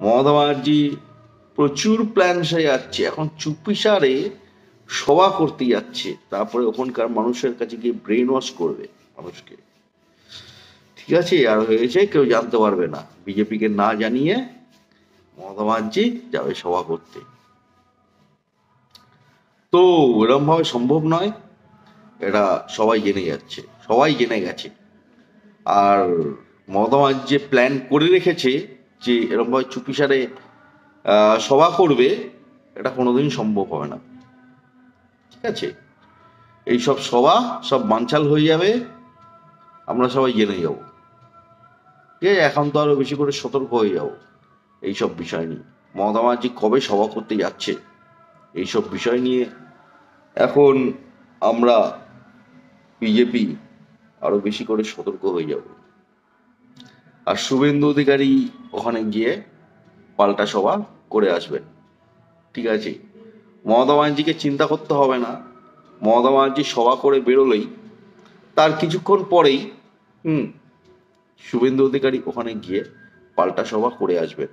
মমতা ব্যানার্জি প্রচুর প্ল্যান সাজাচ্ছে, এখন চুপিসারে সভা করতে যাচ্ছে, তারপরে ওখানকার মানুষের কাছে গিয়ে ব্রেন ওয়াশ করবে মানুষকে। ঠিক আছে, আর হয়েছে কেউ জানতে পারবে না, বিজেপিকে না জানিয়ে মমতা ব্যানার্জি যাবে সভা করতে। তো এরম ভাবে সম্ভব নয়, এটা সবাই জেনে যাচ্ছে, সবাই জেনে গেছে। আর মমতা ব্যানার্জি যে প্ল্যান করে রেখেছে যে এরম ভাবে চুপিসারে সভা করবে, এটা কোনোদিন সম্ভব হবে না। ঠিক আছে, এইসব সভা সব বানচাল হয়ে যাবে, আমরা সবাই জেনে যাব। ঠিক আছে, এখন তো আরো বেশি করে সতর্ক হয়ে যাব এইসব বিষয় নিয়ে। মমতা ব্যানার্জি কবে সভা করতে যাচ্ছে এইসব বিষয় নিয়ে এখন আমরা বিজেপি আরো বেশি করে সতর্ক হয়ে যাব। আর শুভেন্দু অধিকারী ওখানে গিয়ে পাল্টা সভা করে আসবেন। ঠিক আছে, মমতা ব্যানার্জিকে চিন্তা করতে হবে না, মমতা ব্যানার্জি সভা করে বেরোলেই তার কিছুক্ষণ পরেই হুম শুভেন্দু অধিকারী ওখানে গিয়ে পাল্টা সভা করে আসবেন।